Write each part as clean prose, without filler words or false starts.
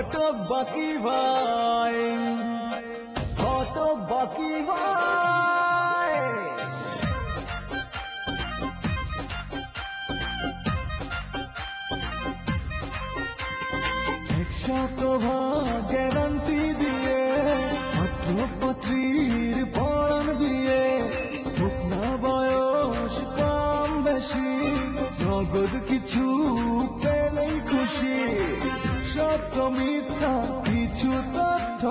ঘটক বাকি ভাই, ঘটক বাকি ভাই। গ্যারান্টি দিয়ে পাত্রপাত্রীর পড়ান বিয়ে, হোক না বয়স কম বেশি, নগদ কিছু পেলেই খুশি। সত্য মিথ্যা কিছু তথ্য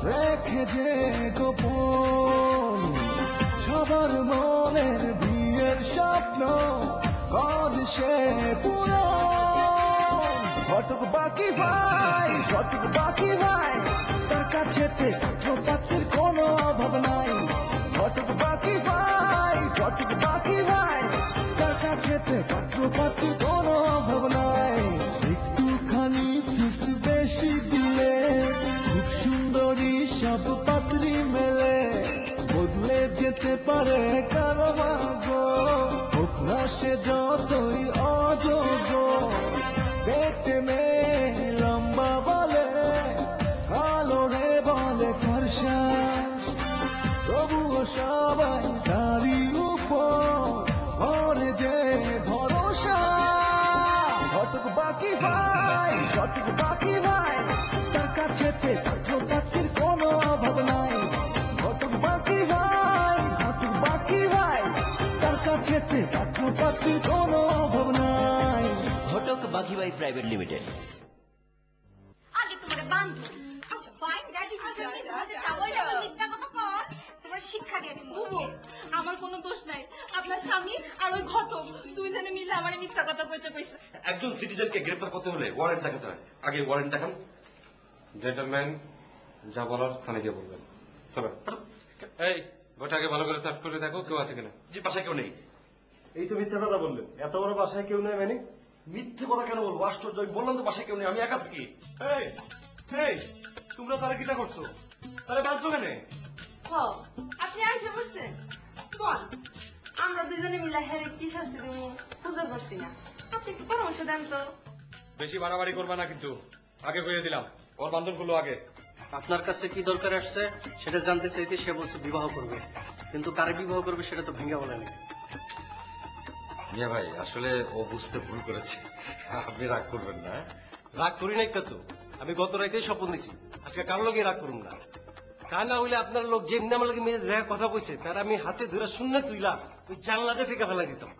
রেখে যে গোপন, সবার মনের বিয়ের স্বপ্ন কর সে পূরণ। ঘটক বাকি ভাই, ঘটক বাকি ভাই, তার কাছে পাত্রপাত্রীর কোনো অভাব নাই। ঘটক বাকি ভাই, ঘটক বাকি ভাই, তার কাছে পাত্রপাত্রীর কোনো অভাব নাই। একটুখানি ফিস বেশি দিলে খুব সুন্দরী সব পাত্রী মেলে, বদলে যেতে পারে কারো ভাগ্য, হোক না সে যতই অযোগ্য। পেটে মেয়ে লম্বা বলে, কালো রে বলে ফর্সা, তবুও সবাই তারই উপর করে যে ভরসা। ঘটক বাকি ভাই, ঘটক বাকি ভাই, তার কাছে পাত্রপাত্রীর কোনো অভাব নাই। ঘটক বাকি ভাই, ঘটক বাকি ভাই, তার কাছে পাত্রপাত্রীর কোনো অভাব নাই। ঘটক বাকি ভাই প্রাইভেট লিমিটেড। আগে তোমার বান্ধব ফাইন গাড়ি ভাষাতে ডাবল ডাবল মিথ্যা কথা কর, তোমার শিক্ষা দিয়ে দিন। বুবু, আমার কোনো দোষ নাই, আপনার স্বামী আর ওই ঘটক দুইজনে মিলে আমার মিথ্যা কথা কইতে কইছে। একজন সিটিজেনকে গ্রেফতার করতে হলে ওয়ারেন্ট দেখাতে হয়, আগে ওয়ারেন্ট দেখান। জেন্টলম্যান, যা বলার স্থানে গিয়ে বলবেন। চলো। এই বইটাকে ভালো করে সার্চ করে দেখো কেউ আছে কিনা। জি, বাসায় কেউ নেই। এই তো মিথ্যা কথা বললেন, এত বড় বাসায় কেউ নেই মানে? মিথ্যে কথা কেন বলবো? আশ্চর্য, আমি বললাম তো বাসায় কেউ নেই, আমি একা থাকি। এই এই তোমরা তারা কিটা করছো? তারা বাঁচছো কেন? আপনি আইসা বলছেন বল, আমরা দুজনে মিলে হেরে কি শাস্তি দেবো বুঝতে পারছি না, আপনি একটু পরামর্শ দেন তো। বেশি বাড়াবাড়ি করবা না কিন্তু, আগে কইয়ে দিলাম। ওর বান্ধন করলো আগে। আপনার কাছে কি দরকার আসছে সেটা জানতে চাইতে সে বলছে বিবাহ করবে, কিন্তু কারে বিবাহ করবে সেটা তো ভেঙে বলেনি। মিয়া ভাই, আসলে ও বুঝতে ভুল করেছে, আপনি রাগ করবেন না। রাগ করি নাই কত, আমি গত রাতেই স্বপ্ন দিছি আজকে কার লগে রাগ করুন না। তা না হইলে আপনার লোক যেমনি আমার লগে মেয়ে যা কথা কইছে তার আমি হাতে ধরে শূন্য তুইলা ওই জানলাতে ফেঁকে ফেলা দিতাম।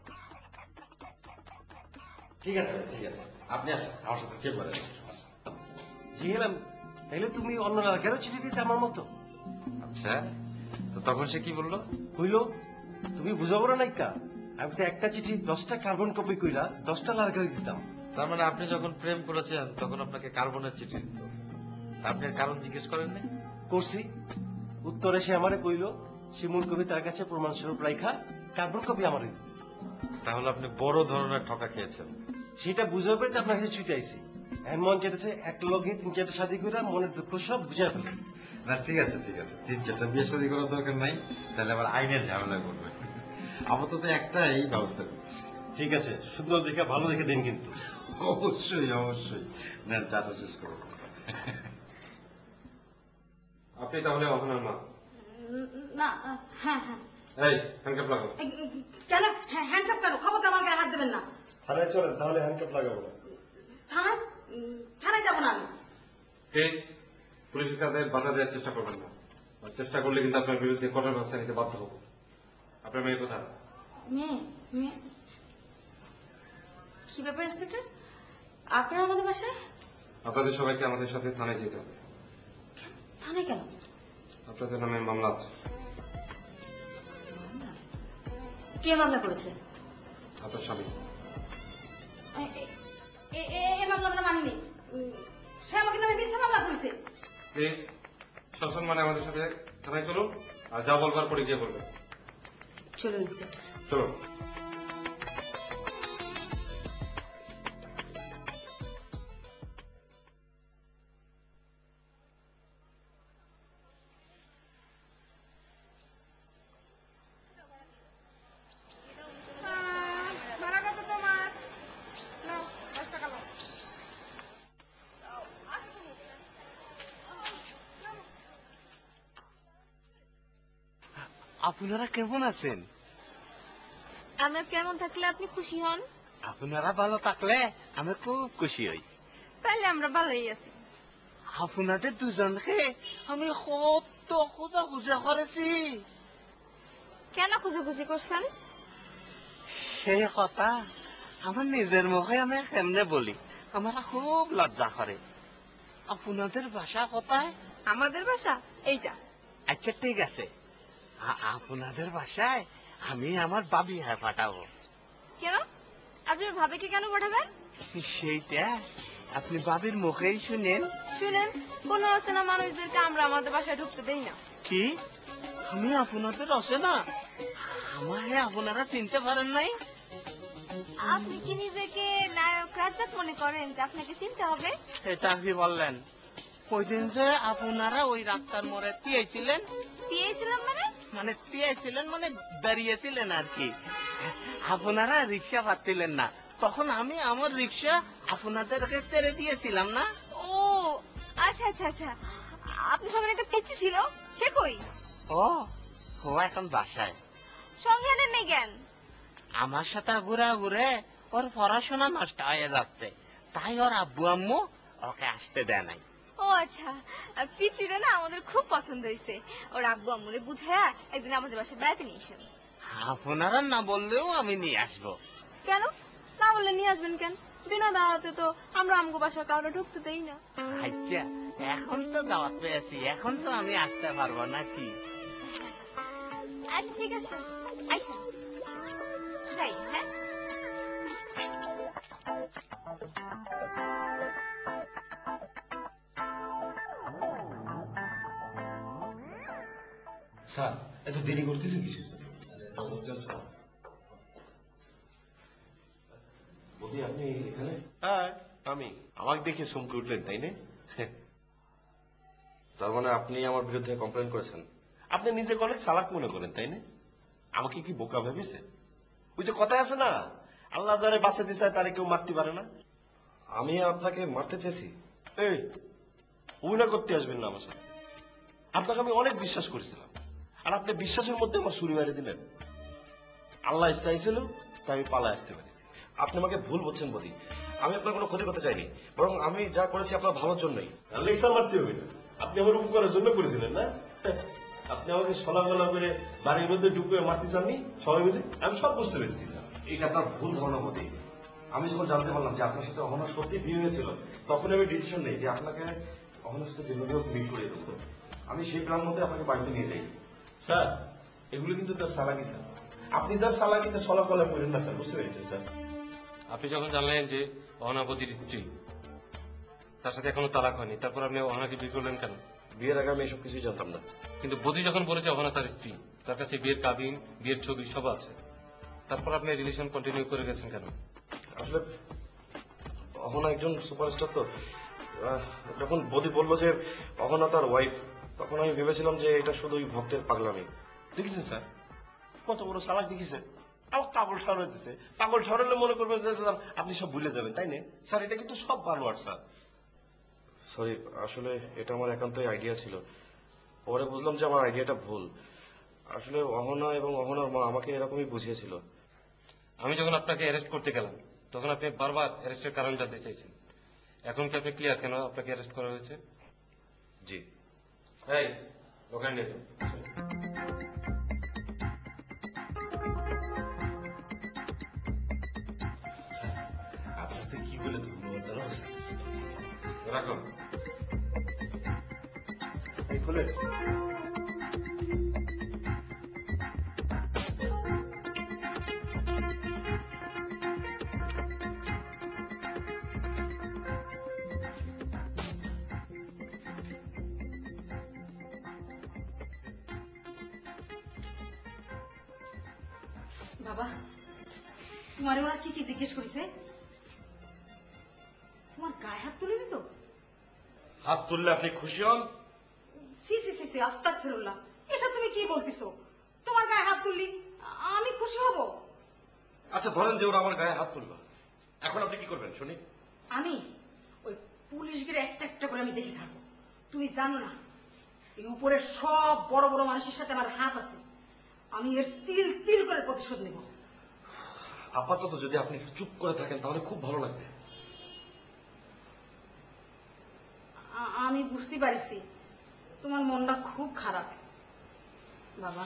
ঠিক আছে ভাই, ঠিক আছে, আপনি আসেন আমার সাথে চেম্বারে। জি এলাম, তাইলে তুমি অন্য না কেন চিঠি দিতে আমার মতো? আচ্ছা, তো তখন সে কি বললো? হইল তুমি বুঝাবো না নাইকা, আমি তো একটা চিঠি 10টা কার্বন কপি কইরা 10টা লালকারি দিতাম। তার মানে আপনি যখন প্রেম করেছেন তখন আপনাকে কার্বনের চিঠি দিত, আপনি এর কারণ জিজ্ঞেস করেননি? করছি, উত্তরে সে আমারে কইল সে মূল কবি তার কাছে প্রমাণ স্বরূপ রাইখা কার্বন কপি আমারে দিত। তাহলে আপনি বড় ধরনের ঠকা খেয়েছেন। সেটা বুঝার পরে তো আপনার কাছে ছুটে আইছি। এখন মন চেতেছে এক লগে 3-4টা শাদী করে মনের দুঃখ সব বুঝাই ফেলে। না ঠিক আছে, ঠিক আছে, 3-4টা বিয়ে শাদী করার দরকার নাই, তাহলে আবার আইনের ঝামেলা করবে। আপাতত একটাই ব্যবস্থা করছি। ঠিক আছে, সুন্দর দেখে ভালো দেখে দিন কিন্তু। অবশ্যই অবশ্যই, না চাটা শেষ করো। আপনি তাহলে অহনার মা? না, হ্যাঁ হ্যাঁ। এই হ্যান্ডকাপ লাগাও। কেন হ্যান্ডকাপ কেন? খবর তো আমার গায়ে হাত দেবেন না। থানায় চলেন, তাহলে হ্যান্ডকাপ লাগাবো না। থানায় থানায় যাবো না আমি। প্লিজ, পুলিশের কাছে বাধা দেওয়ার চেষ্টা করবেন না, আর চেষ্টা করলে কিন্তু আপনার বিরুদ্ধে কঠোর ব্যবস্থা নিতে বাধ্য হবো। আপনার মেয়ে কোথায়? মেয়ে মেয়ে কি ব্যাপার ইন্সপেক্টর, আপনারা আমাদের বাসায়? আপনাদের সবাইকে আমাদের সাথে থানায় যেতে হবে। থানায় কেন? আপনাদের নামে মামলা আছে। কে মামলা করেছে? আপনার স্বামী। এই মামলা আমরা মানিনি, সে আমাকে নামে মিথ্যা মামলা করেছে। প্লিজ, শাসন মানে আমাদের সাথে থানায় চলুন, আর যা বলবার পরে গিয়ে বলবেন। চলো ইন্সপেক্টর। চলো। আপনারা কেমন আছেন? আমরা কেমন থাকলে আপনি খুশি হন? আপনারা ভালো থাকলে আমি খুব খুশি হই। তাহলে আমরা ভালোই আছি। আপনাদের দুজনকে আমি কত খোঁজা করেছি। কেন খুঁজে করছেন? সেই কথা আমার নিজের মুখে আমি কেমনে বলি, আমার খুব লজ্জা করে। আপনাদের বাসা কোথায়? আমাদের বাসা এইটা। আচ্ছা ঠিক আছে, আপনাদের বাসায় আমি আমার বাবি হ্যাঁ পাঠাবো। কেন? আপনি ভাবিকে কেন পাঠাবেন? সেইটা আপনি বাবির মুখেই শুনেন। শুনেন, কোনো অচেনা মানুষদেরকে আমরা আমাদের বাসায় ঢুকতে দেই না। কি আমি আপনাদের অচেনা? আমায় আপনারা চিনতে পারেন নাই? আপনি কি নিজেকে নায়ক রাজ্জাক মনে করেন যে আপনাকে চিনতে হবে? এটা কি বললেন? ওই দিন যে আপনারা ওই রাস্তার মোড়ে তিয়াইছিলেন, দিয়েছিলাম মানে তিয়াইছিলেন মানে দাঁড়িয়েছিলেন আর কি, আপনারা রিক্সা পাচ্ছিলেন না, তখন আমি আমার রিক্সা আপনাদেরকে ছেড়ে দিয়েছিলাম না? ও আচ্ছা আচ্ছা আচ্ছা, আপনার সঙ্গে একটা পিচ্ছি ছিল, সে কই? ও ও এখন বাসায়। সঙ্গে আনেন নেই কেন? আমার সাথে ঘুরে ঘুরে ওর পড়াশোনা নষ্ট হয়ে যাচ্ছে, তাই ওর আব্বু আম্মু ওকে আসতে দেয় নাই। ও আচ্ছা, পিচিরে না আমাদের খুব পছন্দ হয়েছে। ওর আব্বু আম্মুরে বুঝায়া একদিন আমাদের বাসায় বেড়াতে নিয়ে এসেন। আপনারা না বললেও আমি নিয়ে আসবো। কেন না বললে নিয়ে আসবেন কেন? বিনা দাওয়াতে তো আমরা আমগো বাসায় কাউকে ঢুকতে দেই না। আচ্ছা এখন তো দাওয়াত পেয়েছি, এখন তো আমি আসতে পারবো নাকি? আচ্ছা ঠিক আছে, আইসেন যাই। হ্যাঁ স্যার এত দেরি করতেছেন কিসের জন্য? বৌদি আপনি এখানে? হ্যাঁ আমি। আমাকে দেখে চমকে উঠলেন তাই না? তার মানে আপনি আমার বিরুদ্ধে কমপ্লেন করেছেন? আপনি নিজে অনেক চালাক মনে করেন তাই না? আমাকে কি বোকা ভেবেছে? ওই যে কথা আছে না, আল্লাহ যারে বাঁচাতে চায় তারে কেউ মারতে পারে না। আমি আপনাকে মারতে চেয়েছি? এই অভিনয় করতে আসবেন না আমার সাথে। আপনাকে আমি অনেক বিশ্বাস করেছিলাম, আর আপনি বিশ্বাসের মধ্যে আমার ছুরি মেরে দিলেন। আল্লাহ চাইছিল তাই আমি পালায় আসতে পেরেছি। আপনি আমাকে ভুল বলছেন বৌদি, আমি আপনার কোনো ক্ষতি করতে চাইনি, বরং আমি যা করেছি আপনার ভালোর জন্যই। লেকচার মারতে হবে না, আপনি আমার উপকারের জন্য করেছিলেন না? আপনি আমাকে সলাগলা করে বাড়ির মধ্যে ঢুকে মারতে চাননি সবাই মিলে, আমি সব বুঝতে পেরেছি স্যার। এটা আপনার ভুল ধারণা বৌদি। আমি যখন জানতে পারলাম যে আপনার সাথে অহনার সত্যি বিয়ে হয়েছিল, তখন আমি ডিসিশন নেই যে আপনাকে অহনার সাথে যেভাবে হোক মিট করে দেবো। আমি সেই প্ল্যান মধ্যে আপনাকে বাড়িতে নিয়ে যাই। স্যার এগুলো কিন্তু তার চালাকি স্যার, আপনি তার চালাকিতে সলাগলা করেন না স্যার, বুঝতে পেরেছেন স্যার? আপনি যখন জানলেন যে অহনা বৌদির স্ত্রী, তার সাথে এখনো তালাক হয়নি, তারপর আপনি অহনাকে বিয়ে করলেন কেন? বিয়ের আগে আমি এসব কিছুই জানতাম না। কিন্তু বৌদি যখন বলেছে অহনা তার স্ত্রী, তার কাছে বিয়ের কাবিন, বিয়ের ছবি সব আছে, তারপর আপনি রিলেশন কন্টিনিউ করে গেছেন কেন? আসলে অহনা একজন সুপারস্টার তো, যখন বৌদি বললো যে অহনা তার ওয়াইফ, তখন আমি ভেবেছিলাম যে এটা শুধুই ভক্তের পাগলামি। দেখেছেন স্যার কত বড় চালাক দেখেছেন? আমার পাগল ঠাউরে দিচ্ছে, পাগল ঠাউরালে মনে করবেন যে স্যার আপনি সব ভুলে যাবেন তাই না? স্যার এটা কিন্তু সব বানোয়াট স্যার। সরি, আসলে এটা আমার একান্তই আইডিয়া ছিল, পরে বুঝলাম যে আমার আইডিয়াটা ভুল। আসলে অহনা এবং অহনার মা আমাকে এরকমই বুঝিয়েছিল। আমি যখন আপনাকে অ্যারেস্ট করতে গেলাম, তখন আপনি বারবার অ্যারেস্টের কারণ জানতে চাইছেন। এখন কি আপনি ক্লিয়ার কেন আপনাকে অ্যারেস্ট করা হয়েছে? জি। এই ওখানে নিয়ে যাও। আপনার যে কি বলে ধন্যবাদ জানাবো স্যার। রাখো। এই খুলে বাবা, তোমার ওরা কি কি জিজ্ঞেস করেছে? তোমার গায়ে হাত তুলিনি তো? হাত তুললে আপনি খুশি হন? সি সি সি সি, আস্তাগফিরুল্লাহ, এসব তুমি কি বলতেছো? তোমার গায়ে হাত তুললি আমি খুশি হব? আচ্ছা ধরেন যে ওরা আমার গায়ে হাত তুললো, এখন আপনি কি করবেন শুনি? আমি ওই পুলিশদের একটা একটা করে আমি দেখে থাকবো। তুমি জানো না এই উপরের সব বড় বড় মানুষের সাথে আমার হাত আছে। আমি এর তিল তিল করে প্রতিশোধ নেব। আপাতত যদি আপনি একটু চুপ করে থাকেন তাহলে খুব ভালো লাগবে। আমি বুঝতে পারছি তোমার মনটা খুব খারাপ বাবা,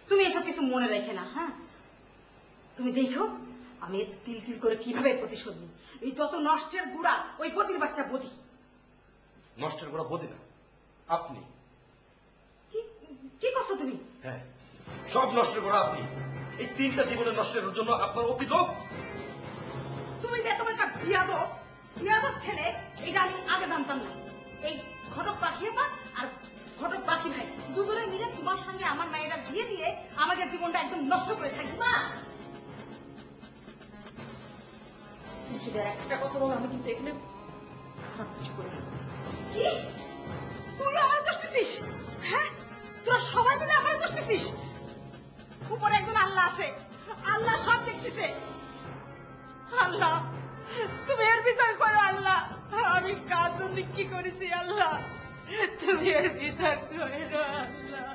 তুমি এসব কিছু মনে রেখে না। হ্যাঁ, তুমি দেখো আমি এর তিল তিল করে কিভাবে প্রতিশোধ নিই। এই যত নষ্টের গুড়া ওই পতির বাচ্চা বদি। নষ্টের গোড়া বদি না, আপনি। কি করছো তুমি? হ্যাঁ, সব নষ্টের গোড়া আপনি। এই 3টা জীবনের নষ্টের জন্য আপনার অতি লোভ। তুমি যে তোমার একটা বিয়াদব ছেলে, এটা আমি আগে জানতাম না। এই ঘটক পাখি আর ঘটক পাখি ভাই দুজনে মিলে তোমার সঙ্গে আমার মায়েরা বিয়ে দিয়ে আমাকে জীবনটা একদম নষ্ট করে থাকি। মা, তুমি শুধু একটা কথা বলো, আমি কিন্তু এখানে খারাপ কিছু করে দেব। কি তুই আমার দোষ দিছিস? হ্যাঁ, তোরা সবাই মিলে আমার দোষ দিছিস। উপরে একজন আল্লাহ আছে, আল্লাহ সব দেখতেছে। আল্লাহ, তুমি এর বিচার করো। আল্লাহ, আমি কার জন্য কি করেছি? আল্লাহ, তুমি এর বিচার করো। আল্লাহ,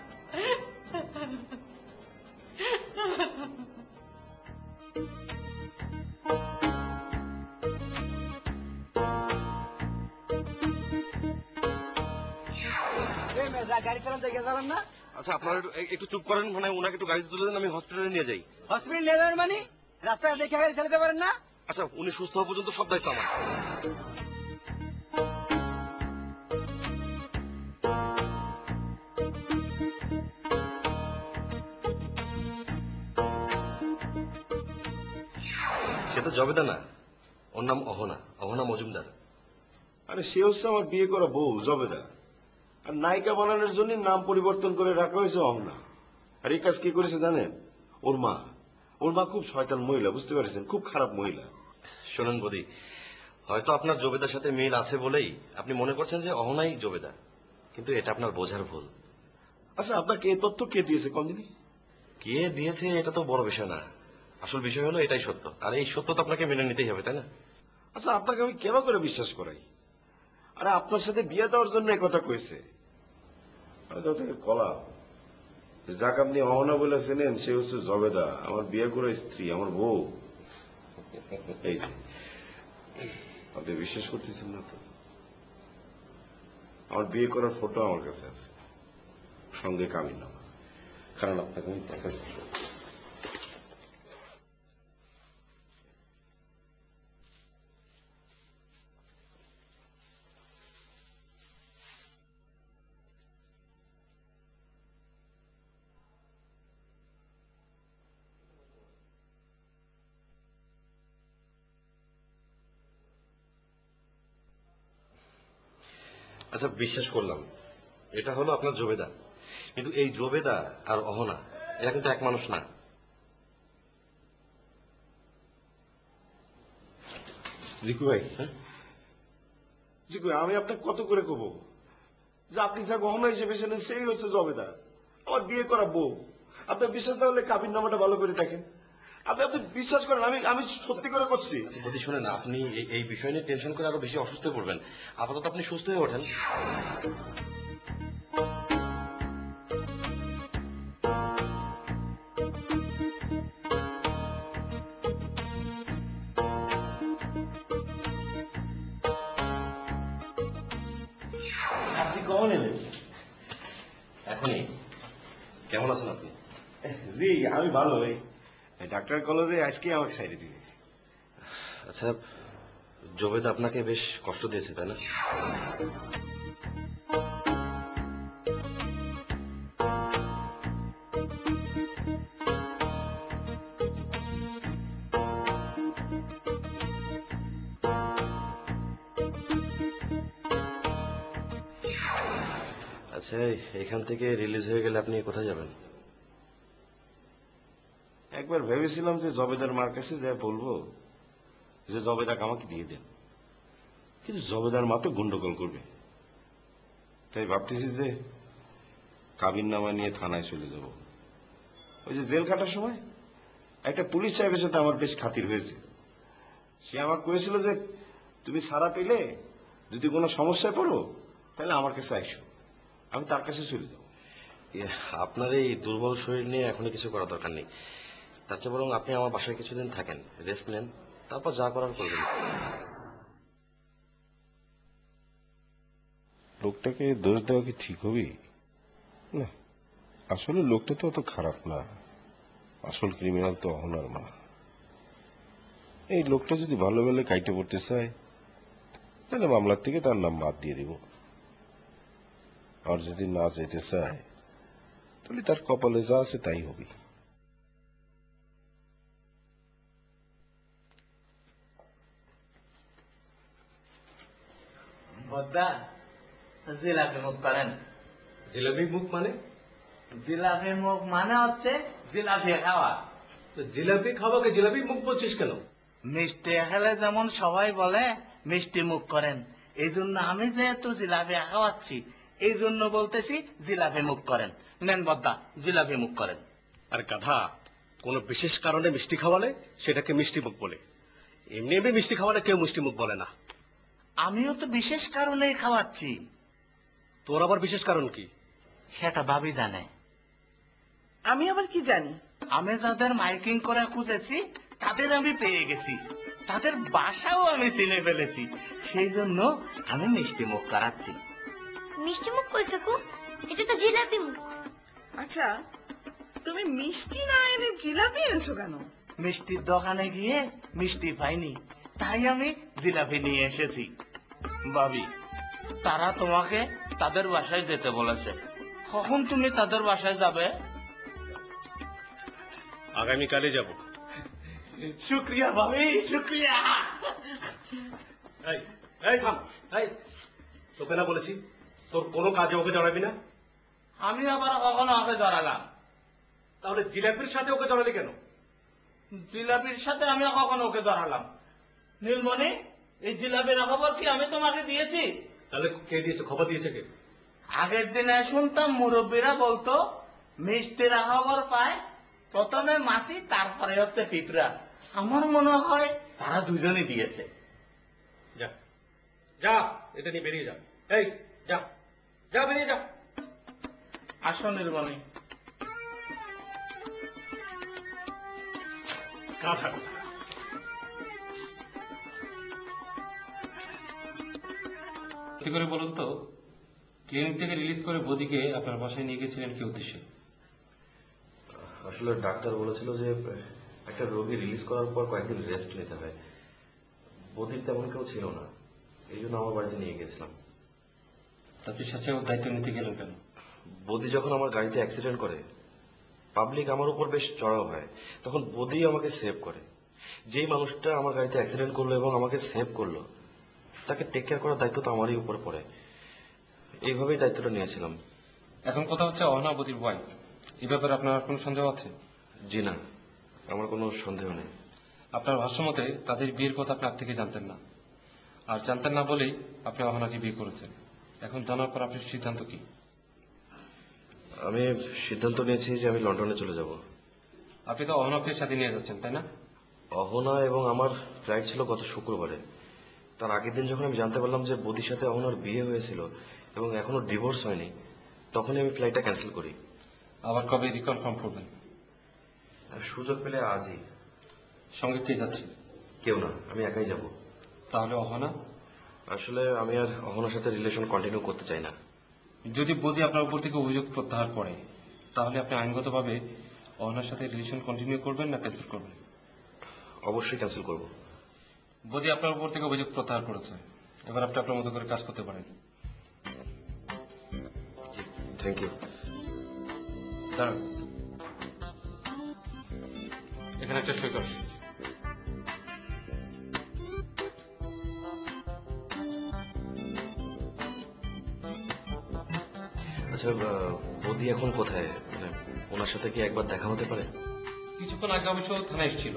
গাড়ি চালান দেখে যাবেন না? আচ্ছা, আপনারা একটু চুপ করেন, মানে ওনাকে একটু গাড়িতে তুলে দেন, আমি হসপিটালে নিয়ে যাই। হসপিটাল নিয়ে যাবেন মানে? রাস্তায় দেখে গাড়ি চালাতে পারেন না? আচ্ছা, উনি সুস্থ হওয়া পর্যন্ত সব দায়িত্ব আমার। সে তো জবেদা না, ওর নাম অহনা মজুমদার। আরে সে হচ্ছে আমার বিয়ে করা বউ জবেদা, আর নায়িকা বানানোর জন্য নাম পরিবর্তন করে রাখা হয়েছে অহনা। আর এই কাজ কি করেছে জানেন? ওর মা খুব শয়তান মহিলা, বুঝতে পারছেন, খুব খারাপ মহিলা। শোনেন বদি, হয়তো আপনার জবেদার সাথে মিল আছে বলেই আপনি মনে করছেন যে অহনাই জবেদা, কিন্তু এটা আপনার বোঝার ভুল। আচ্ছা, আপনাকে এই তথ্য কে দিয়েছে কদিনই? কে দিয়েছে এটা তো বড় বিষয় না, আসল বিষয় হলো এটাই সত্য, আর এই সত্য তো আপনাকে মেনে নিতেই হবে, তাই না? আচ্ছা, আপনাকে আমি কেন করে বিশ্বাস করাই? আরে আপনার সাথে বিয়ে দেওয়ার জন্য এই কথা কয়েছে। কলা যাকে আপনি অহনা বলে চেনেন, সে হচ্ছে জবেদা, আমার বিয়ে করা স্ত্রী, আমার বউ। এই যে আপনি বিশ্বাস করতেছেন না তো? আমার বিয়ে করার ফটো আমার কাছে আছে, সঙ্গে কাবিননামা। কারণ আপনাকে আমি দেখাচ্ছি। আচ্ছা, বিশ্বাস করলাম এটা হলো আপনার জবেদা, কিন্তু এই জবেদা আর অহনা এরা কিন্তু এক মানুষ না। জিকু ভাই, জিকু ভাই, আমি আপনাকে কত করে কব যে আপনি যা গহনা হিসেবে ছিলেন সেই হচ্ছে জবেদা, আমার বিয়ে করা বউ। আপনার বিশ্বাস না হলে কাবিন নামাটা ভালো করে দেখেন। আপনি বিশ্বাস করেন, আমি সত্যি করে করছি। আচ্ছা বদি, শোনেন, আপনি এই বিষয় নিয়ে টেনশন করে আরো বেশি অসুস্থ হয়ে পড়বেন। আপাতত আপনি সুস্থ হয়ে ওঠেন। আপনি কখন এলেন? এখনই। কেমন আছেন আপনি? জি, আমি ভালো। ডাক্তার কলেজে আজকে আমাকে সাইডে দিবে। আচ্ছা, জবেদা আপনাকে বেশ কষ্ট দিয়েছে, তাই না? আচ্ছা, এখান থেকে রিলিজ হয়ে গেলে আপনি কোথায় যাবেন? একবার ভেবেছিলাম যে জবেদার মার কাছে যা বলবো যে জবেদাকে আমাকে দিয়ে দেন, কিন্তু জবেদার মা তো গন্ডগোল করবে। তাই ভাবতেছি যে কাবিননামা নিয়ে থানায় চলে যাব। ওই যে জেল কাটার সময় একটা পুলিশ সাহেবের সাথে আমার বেশ খাতির হয়েছে। সে আমাকে কয়েছিল যে তুমি ছাড়া পেলে যদি কোনো সমস্যায় পড়ো তাহলে আমার কাছে আইসো, আমি তার কাছে চলে যাব। আপনার এই দুর্বল শরীর নিয়ে এখনই কিছু করার দরকার নেই। তার চেয়ে বরং আপনি আমার বাসায় কিছুদিন থাকেন, রেস্ট নেন, তারপর যা করার করবেন। লোকটাকে দোষ দেওয়া কি ঠিক হবে? না, আসলে লোকটা তো অত খারাপ না। আসল ক্রিমিনাল তো অহনার মা। এই লোকটা যদি ভালো ভালো কাইটে পড়তে চায় তাহলে মামলার থেকে তার নাম বাদ দিয়ে দিব। আর যদি না যেতে চায় তাহলে তার কপালে যা আছে তাই হবে। বদ্দা জিলাপি মুখ করেন। জিলাপি মুখ মানে? জিলাপি মুখ মানে হচ্ছে জিলাপি খাওয়া। তো জিলাপি খাওয়াকে জিলাপি মুখ বলছিস কেন? মিষ্টি খেলে যেমন সবাই বলে মিষ্টি মুখ করেন, এই জন্য আমি যেহেতু জিলাপি খাওয়াচ্ছি এই জন্য বলতেছি জিলাপি মুখ করেন। নেন বদ্দা, জিলাপি মুখ করেন। আর গাধা, কোন বিশেষ কারণে মিষ্টি খাওয়ালে সেটাকে মিষ্টি মুখ বলে। এমনি এমনি মিষ্টি খাওয়ালে কেউ মিষ্টি মুখ বলে না। আমিও তো বিশেষ কারণেই খাওয়াচ্ছি। তোর আবার বিশেষ কারণ কি? সেটা ভাবি জানে। আমি আবার কি জানি? আমি যাদের মাইকিং করে খুঁজেছি তাদের আমি পেয়ে গেছি, তাদের বাসাও আমি চিনে ফেলেছি, সেই জন্য আমি মিষ্টি মুখ করাচ্ছি। মিষ্টি মুখ কই কাকু? এটা তো জিলাপি মুখ। আচ্ছা, তুমি মিষ্টি না এনে জিলাপি এনেছো কেন? মিষ্টির দোকানে গিয়ে মিষ্টি পাইনি, তাই আমি জিলাপি নিয়ে এসেছি। ভাবি, তারা তোমাকে তাদের বাসায় যেতে বলেছে, কখন তুমি তাদের বাসায় যাবে? আগামীকালে যাব। শুক্রিয়া ভাবি, শুক্রিয়া। এই এই থাম, এই তোকে না বলেছি তোর কোনো কাজে ওকে জড়াবি না? আমি আবার কখনো ওকে জড়ালাম? তাহলে জিলাপির সাথে ওকে জড়ালি কেন? জিলাপির সাথে আমি কখনো ওকে জড়ালাম? নীলমণি, এই জিলাপির খবর কি আমি তোমাকে দিয়েছি? তাহলে কে দিয়েছে? খবর দিয়েছে কে? আগের দিনে শুনতাম মুরব্বীরা বলতো মিষ্টির খবর পায় প্রথমে মাছি, তারপরে হচ্ছে পিঁপড়া। আমার মনে হয় তারা দুজনই দিয়েছে। যা যা, এটা নিয়ে বেরিয়ে যা। এই যা যা, বেরিয়ে যা। আসো নীলমণি। গাধা। সত্যি করে বলুন তো, ক্লিনিক থেকে রিলিজ করে বদিকে আপনার বাসায় নিয়ে গেছিলেন কি উদ্দেশ্যে? আসলে ডাক্তার বলেছিল যে একটা রোগী রিলিজ করার পর কয়েকদিন রেস্ট নিতে হয়। বদির তেমন কেউ ছিল না, এই জন্য আমার বাড়িতে নিয়ে গেছিলাম। আপনি সাথে ওর দায়িত্ব নিতে গেলেন কেন? বদি যখন আমার গাড়িতে অ্যাক্সিডেন্ট করে পাবলিক আমার উপর বেশ চড়াও হয়, তখন বদি আমাকে সেভ করে। যেই মানুষটা আমার গাড়িতে অ্যাক্সিডেন্ট করলো এবং আমাকে সেভ করলো তাকে টেক কেয়ার করার দায়িত্ব তো আমারই উপর পড়ে। এইভাবেই দায়িত্বটা নিয়েছিলাম। এখন কথা হচ্ছে অহনা বদির ওয়াইফ, এই ব্যাপারে আপনার কোনো সন্দেহ আছে? জি না, আমার কোনো সন্দেহ নেই। আপনার ভাষ্যমতে তাদের বিয়ের কথা আপনি আগ থেকে জানতেন না, আর জানতেন না বলেই আপনি অহনাকে বিয়ে করেছেন। এখন জানার পর আপনার সিদ্ধান্ত কি? আমি সিদ্ধান্ত নিয়েছি যে আমি লন্ডনে চলে যাব। আপনি তো অহনাকে সাথে নিয়ে যাচ্ছেন, তাই না? অহনা এবং আমার ফ্লাইট ছিল গত শুক্রবারে। তার আগের দিন যখন আমি জানতে পারলাম যে বদির সাথে অহনার বিয়ে হয়েছিল এবং এখনো ডিভোর্স হয়নি, তখনই আমি ফ্লাইটটা ক্যান্সেল করি। আবার কবে রিকনফার্ম করবেন? সুযোগ পেলে আজই। সঙ্গে কে যাচ্ছে? কেউ না, আমি একাই যাব। তাহলে অহনা? আসলে আমি আর অহনার সাথে রিলেশন কন্টিনিউ করতে চাই না। যদি বদি আপনার উপর থেকে অভিযোগ প্রত্যাহার করে তাহলে আপনি আইনগতভাবে অহনার সাথে রিলেশন কন্টিনিউ করবেন না ক্যান্সেল করবেন? অবশ্যই ক্যান্সেল করব। বদি আপনার উপর থেকে অভিযোগ প্রত্যাহার করেছে, এবার আপনি আপনার মতো করে কাজ করতে পারেন। Thank you. দাঁড়ান, এখানে একটা সই করুন। আচ্ছা, বদি এখন কোথায়? মানে ওনার সাথে কি একবার দেখা হতে পারে? কিছুক্ষণ আগে অবশ্য থানায় এসেছিল,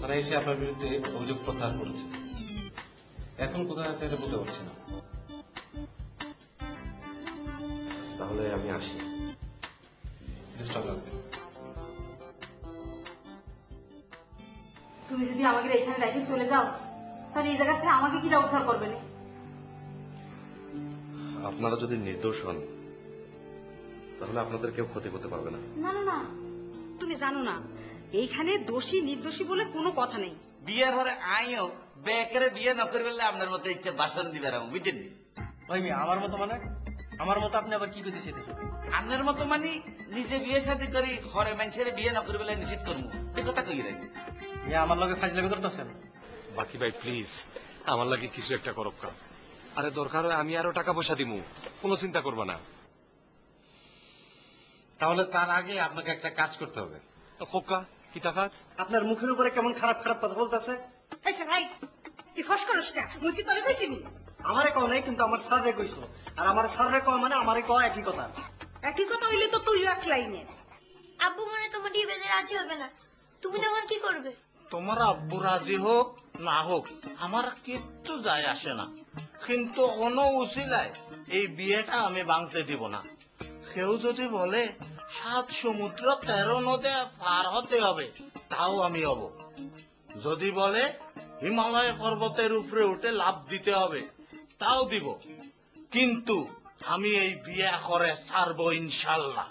থানায় এসে আপনার বিরুদ্ধে অভিযোগ প্রত্যাহার করেছে। এখন কোথায় আছে এটা বলতে পারছি না। তাহলে আমি আসি। ডিস্টার্ব লাগবে। তুমি যদি আমাকে এখানে রেখে চলে যাও তাহলে এই জায়গা থেকে আমাকে কি উদ্ধার করবে না? আপনারা যদি নির্দোষ হন তাহলে আপনাদের কেউ ক্ষতি করতে পারবে না। না না না, তুমি জানো না এইখানে দোষী নির্দোষী বলে কোনো কথা নেই। বিয়ের হরে আইও বেকারে বিয়ে ন করবে আপনার মতো ইচ্ছে বাসন দিবে বুঝছেন? ভাই মিয়া, আমার মতো মানে আমার মতো আপনি আবার কি করতে চাইতেছেন? আপনার মতো মানে নিজে বিয়ে শাদী করি হরে মানুষের বিয়ে ন করবে নিষেধ করবো, এই কথা কই রে? মিয়া আমার লগে ফাজলামি করতেছেন? বাকি ভাই প্লিজ আমার লাগে কিছু একটা করক কা। আরে দরকার হয় আমি আরো টাকা পয়সা দিমু, কোনো চিন্তা করবা না। তাহলে তার আগে আপনাকে একটা কাজ করতে হবে। খোকা কি কাজ? আপনার মুখের উপরে কেমন খারাপ খারাপ কথা বলতেছে। ভাই তুই ফস করস কে? মুই কি তোরে কইছিনি? আমারে কও নাই, কিন্তু আমার স্যাররে কইছো। আর আমার স্যাররে কও মানে আমারে কও একই কথা। একই কথা হইলে তো তুই এক লাইনে। আব্বু মনে তোমার বিয়েতে রাজি হবে না, তুমি তখন কি করবে? তোমার আব্বু রাজি হোক না হোক আমার কিচ্ছু যায় আসে না, কিন্তু কোনো উচিলায় এই বিয়েটা আমি ভাঙতে দিব না। কেউ যদি বলে 7 সমুদ্র 13 নদে পার হতে হবে, তাও আমি হব। যদি বলে হিমালয় পর্বতের উপরে উঠে লাফ দিতে হবে, তাও দিব। কিন্তু আমি এই বিয়ে করে ছাড়বো ইনশাল্লাহ।